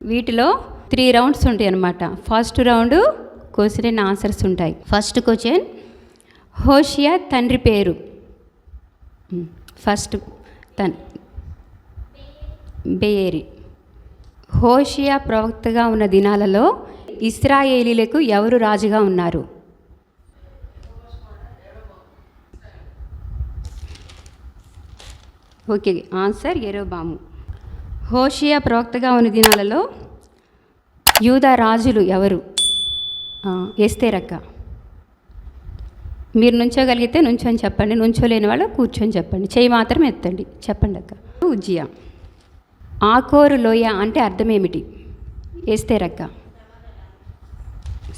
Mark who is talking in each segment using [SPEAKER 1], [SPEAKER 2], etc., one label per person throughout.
[SPEAKER 1] వీటిలో 3 రౌండ్స్ ఉంటాయి అన్నమాట. First round question and answers ఉంటాయి. ఫస్ట్ క్వశ్చన్, హోషియా తండ్రి పేరు. ఫస్ట్ బెయేరి. హోషియా ప్రవక్తగా ఉన్న దినాలలో ఇశ్రాయేలీలకు ఎవరు రాజుగా ఉన్నారు? Okay, answer యెరోబాము. హోషియా ప్రవక్తగా ఉన్న దినాలలో యూదా రాజులు ఎవరు? ఎస్తేరక్క. మీరు నుంచోగలిగితే నుంచొని చెప్పండి, నుంచోలేని వాళ్ళు కూర్చొని చెప్పండి, చెయ్యి మాత్రం ఎత్తండి. చెప్పండి అక్క. ఉజ్జియా. ఆకోరు లోయ అంటే అర్థం ఏమిటి? ఎస్తేరక్క.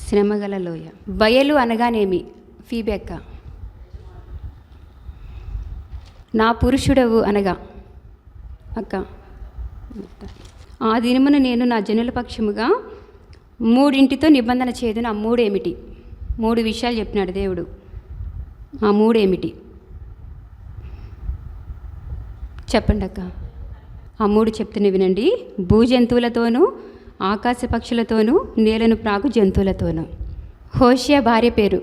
[SPEAKER 1] శ్రమగల లోయ. బయలు అనగానేమి? ఫీబే అక్క. నా పురుషుడవు అనగా అక్క. ఆ దినమున నేను నా జనుల పక్షముగా 3 నిబంధన చేదును. ఆ 3 ఏమిటి? 3 విషయాలు చెప్పినాడు దేవుడు. ఆ 3 ఏమిటి? చెప్పండి అక్క. ఆ 3 చెప్తున్న వినండి. భూజంతువులతోనూ, ఆకాశ పక్షులతోనూ, నేలను ప్రాకు జంతువులతోనూ. హోషియా భార్య పేరు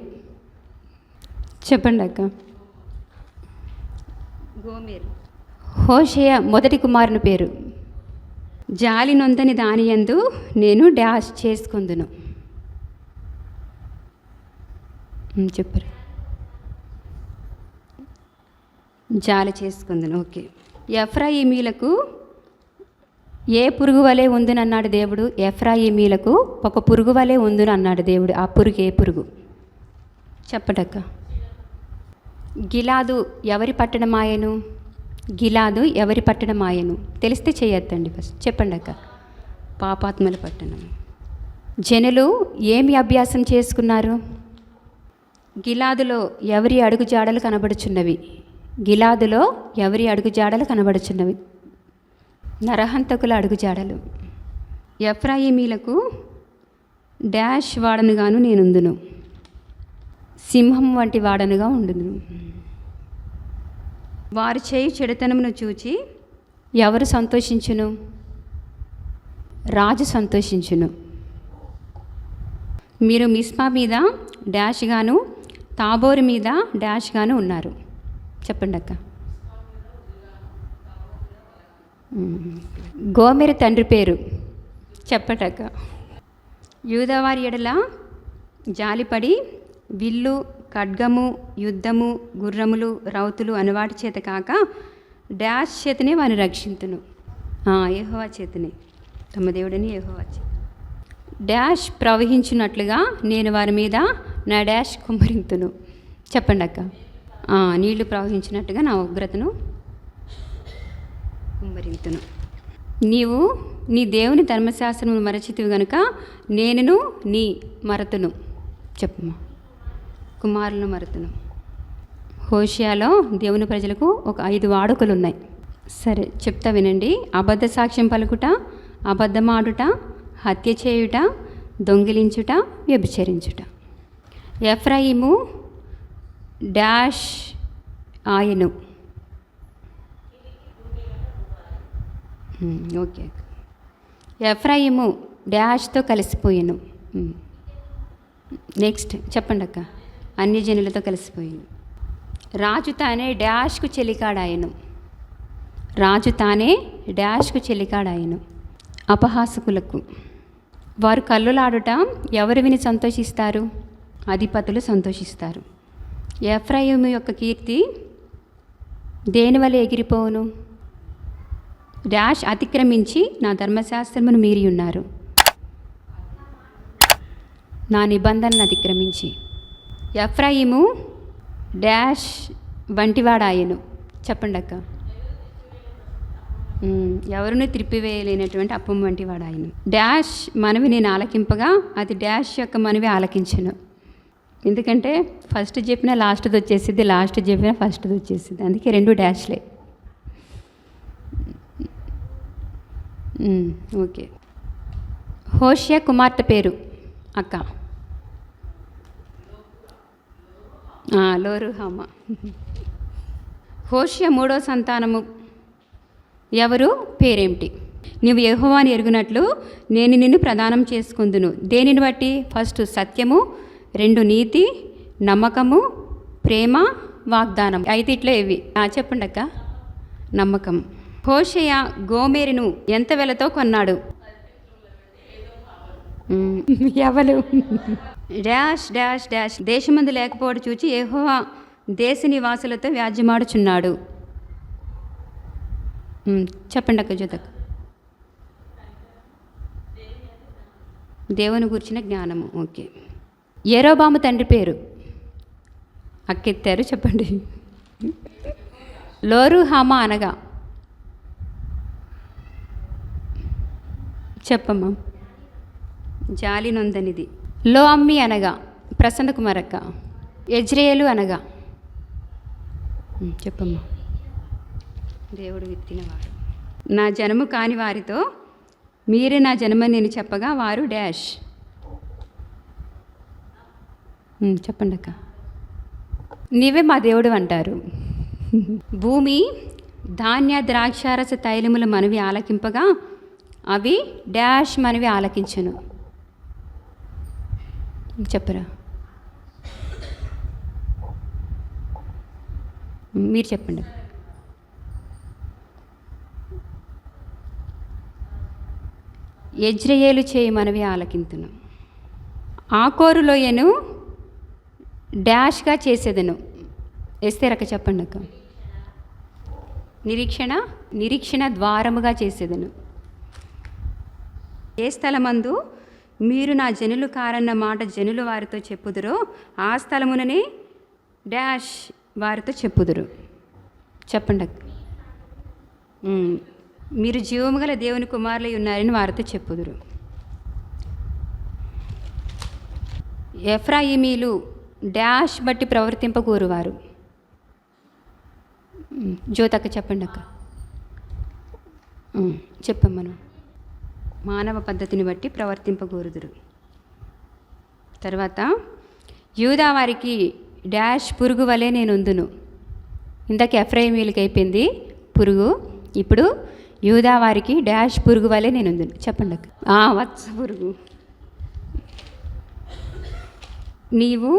[SPEAKER 1] చెప్పండి అక్క. గోమెరు. హోషేయ మొదటి కుమారుని పేరు? జాలి నొందని దానియందు నేను డాష్ చేసుకుందును. చెప్పరు. జాలి చేసుకుందును. ఓకే. ఎఫ్రాయిమీలకు ఏ పురుగు వలె ఉందని అన్నాడు దేవుడు? ఎఫ్రాయిమీలకు ఒక పురుగు వలె ఉందని అన్నాడు దేవుడు. ఆ పురుగు ఏ పురుగు? చెప్పటక్క. గిలాదు ఎవరి పట్టణమాయను? గిలాదు ఎవరి పట్టణమాయను? తెలిస్తే చేయొద్దండి. ఫస్ట్ చెప్పండి అక్క. పాపాత్మల పట్టణం. జనులు ఏమి అభ్యాసం చేసుకున్నారు? గిలాదులో ఎవరి అడుగుజాడలు కనబడుచున్నవి? గిలాదులో ఎవరి అడుగుజాడలు కనబడుచున్నవి? నరహంతకుల అడుగుజాడలు. ఎఫ్రాయిమీలకు డాష్ వాడనుగాను నేనుందును, సింహం వంటి వాడనుగా ఉండును. వారు చేయి చెడుతనమును చూచి ఎవరు సంతోషించును? రాజు సంతోషించును. మీరు మిస్పా మీద డాష్ గాను, తాబోరు మీద డాష్ గాను ఉన్నారు. చెప్పండి అక్క. గోమెరు తండ్రి పేరు చెప్పండి అక్క. యూదావారి ఎడల జాలిపడి విల్లు, ఖడ్గము, యుద్ధము, గుర్రములు, రౌతులు అనువాటి చేత కాక డాష్ చేతనే వారిని రక్షింతును. యెహోవా చేతనే, తమ దేవుడని యెహోవా చేత. డాష్ ప్రవహించినట్లుగా నేను వారి మీద నా డాష్ కుమ్మరింతును. చెప్పండి అక్క. నీళ్లు ప్రవహించినట్టుగా నా ఉగ్రతను కుమ్మరింతును. నీవు నీ దేవుని ధర్మశాస్త్రమును మరచితివి గనుక నేనును నీ మరతును. చెప్పమ్మా. కుమారులను మరతును. హోషియాలో దేవుని ప్రజలకు ఒక 5 వాడుకలు ఉన్నాయి. సరే చెప్తా వినండి. అబద్ధ సాక్ష్యం పలుకుట, అబద్ధమాడుట, హత్య చేయుట, దొంగిలించుట, వ్యభిచరించుట. ఎఫ్రాయిము డాష్ ఆయను. ఓకే. ఎఫ్రాయిము డాష్తో కలిసిపోయాను. నెక్స్ట్ చెప్పండి అక్క. అన్ని జనులతో కలిసిపోయాను. రాజు తానే డాష్కు చెలికాడాయను. రాజు తానే డాష్కు చెలికాడాయను. అపహాసకులకు. వారు కల్లులాడుట ఎవరు విని సంతోషిస్తారు? అధిపతులు సంతోషిస్తారు. ఎఫ్రాయిము యొక్క కీర్తి దేనివల్ల ఎగిరిపోవును? డాష్ అతిక్రమించి నా ధర్మశాస్త్రమును మీరి ఉన్నారు, నా నిబంధనను అతిక్రమించి. ఎఫ్రాయిము డాష్ వంటివాడాయను. చెప్పండి అక్క. ఎవరిని త్రిప్పివేయలేనటువంటి అప్పం వంటి వాడాయను. డాష్ మనవి నేను ఆలకింపగా అది డాష్ యొక్క మనవి ఆలకించను. ఎందుకంటే ఫస్ట్ చెప్పిన లాస్ట్ది వచ్చేసింది, లాస్ట్ చెప్పిన ఫస్ట్ది వచ్చేసింది. అందుకే 2 డాష్లే. ఓకే. హోషియా కుమార్తె పేరు అక్క. లోరుహామ. హోషియా 3వ సంతానము ఎవరు? పేరేమిటి? నీవు యెహోవాను ఎరుగునట్లు నేను నిన్ను ప్రదానం చేసుకుందును. దేనిని బట్టి? ఫస్ట్ సత్యము, 2 నీతి, నమ్మకము, ప్రేమ, వాగ్దానం. 5 ఇట్లా ఇవి. చెప్పండి అక్క. నమ్మకం. హోషేయ గోమెరును ఎంత వెలతో కొన్నాడు? ఎవరు? Dash dash dash. దేశమందు లేకపోవడం చూచి యెహోవా దేశ నివాసులతో వ్యాజ్యమాడుచున్నాడు. చెప్పండి అక్క జ్యోతక్క. దేవుని గురించిన జ్ఞానము. ఓకే. యెరోబాము తండ్రి పేరు అక్కెత్తారు, చెప్పండి. లోరుహామా అనగా? చెప్పమ్మా. జాలి నొందనిది. లో అమ్మి అనగా? ప్రసన్న కుమారక్క. యజ్రేలు అనగా? చెప్పమ్మా. దేవుడు విత్తినవాడు. నా జనము కాని వారితో మీరే నా జన్మని నేను చెప్పగా వారు డాష్. చెప్పండి అక్క. నీవే మా దేవుడు అంటారు. భూమి ధాన్య ద్రాక్షారస తైలముల మనవి ఆలకింపగా అవి డాష్ మనవి ఆలకించను. చెప్పరా? మీరు చెప్పండి. యజ్రెయేలు చేయి మనవి ఆలకింతును. ఆకోరు లోయను డాష్గా చేసేదను. ఎస్తేరక్క చెప్పండి అక్క. నిరీక్షణ ద్వారముగా చేసేదను. ఏ స్థలమందు మీరు నా జనులు కారన్న మాట జనులు వారితో చెప్పుదురో ఆ స్థలముననే డాష్ వారితో చెప్పుదురు. చెప్పండి అక్క. మీరు జీవము గల దేవుని కుమారులై ఉన్నారని వారితో చెప్పుదురు. ఎఫ్రాయిమీలు డాష్ బట్టి ప్రవర్తింపకూరువారు. జ్యోతక్క చెప్పండి అక్క. చెప్పమ్మను. మానవ పద్ధతిని బట్టి ప్రవర్తింపకూరుదురు. తర్వాత యూదా వారికి డాష్ పురుగు వలె నేను ఉందును. ఇందాక ఎఫ్రాయిమీలకి అయిపోయింది పురుగు. ఇప్పుడు యూదా వారికి డాష్ పురుగు వలె నేను ఉందును. చెప్పండి అక్క. వత్స పురుగు. నీవు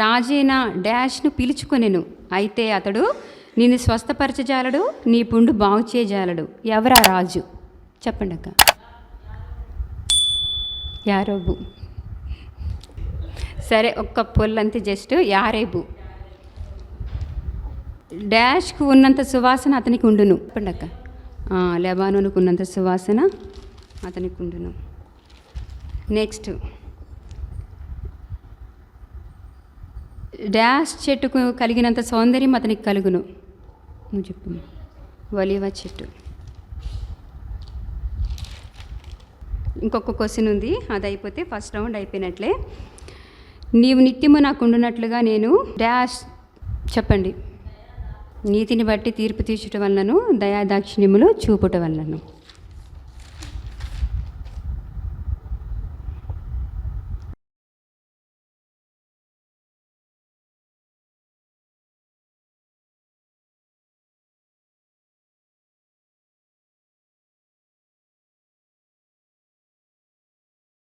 [SPEAKER 1] రాజైన డాష్ను పిలుచుకొనెను, అయితే అతడు నిన్ను స్వస్థపరచజాలడు, నీ పుండు బాగు చేయజాలడు. ఎవరా రాజు? చెప్పండి అక్క. యారోబు. సరే, ఒక్క పొల్లంతే, జస్ట్ యారేబు. డాష్కు ఉన్నంత సువాసన అతనికి ఉండును. చెప్పండి అక్క. లెబానోనుకు ఉన్నంత సువాసన అతనికి ఉండును. నెక్స్ట్, డాష్ చెట్టుకు కలిగినంత సౌందర్యం అతనికి కలుగును. నువ్వు చెప్పు. ఒలీవ చెట్టు. ఇంకొక క్వశ్చన్ ఉంది, అది అయిపోతే ఫస్ట్ రౌండ్ అయిపోయినట్లే. నీవు నిత్యము నాకు ఉండునట్లుగా నేను డాష్. చెప్పండి. నీతిని బట్టి తీర్పు తీర్చుట వలనను, దయాదాక్షిణ్యములు చూపుట వలనను.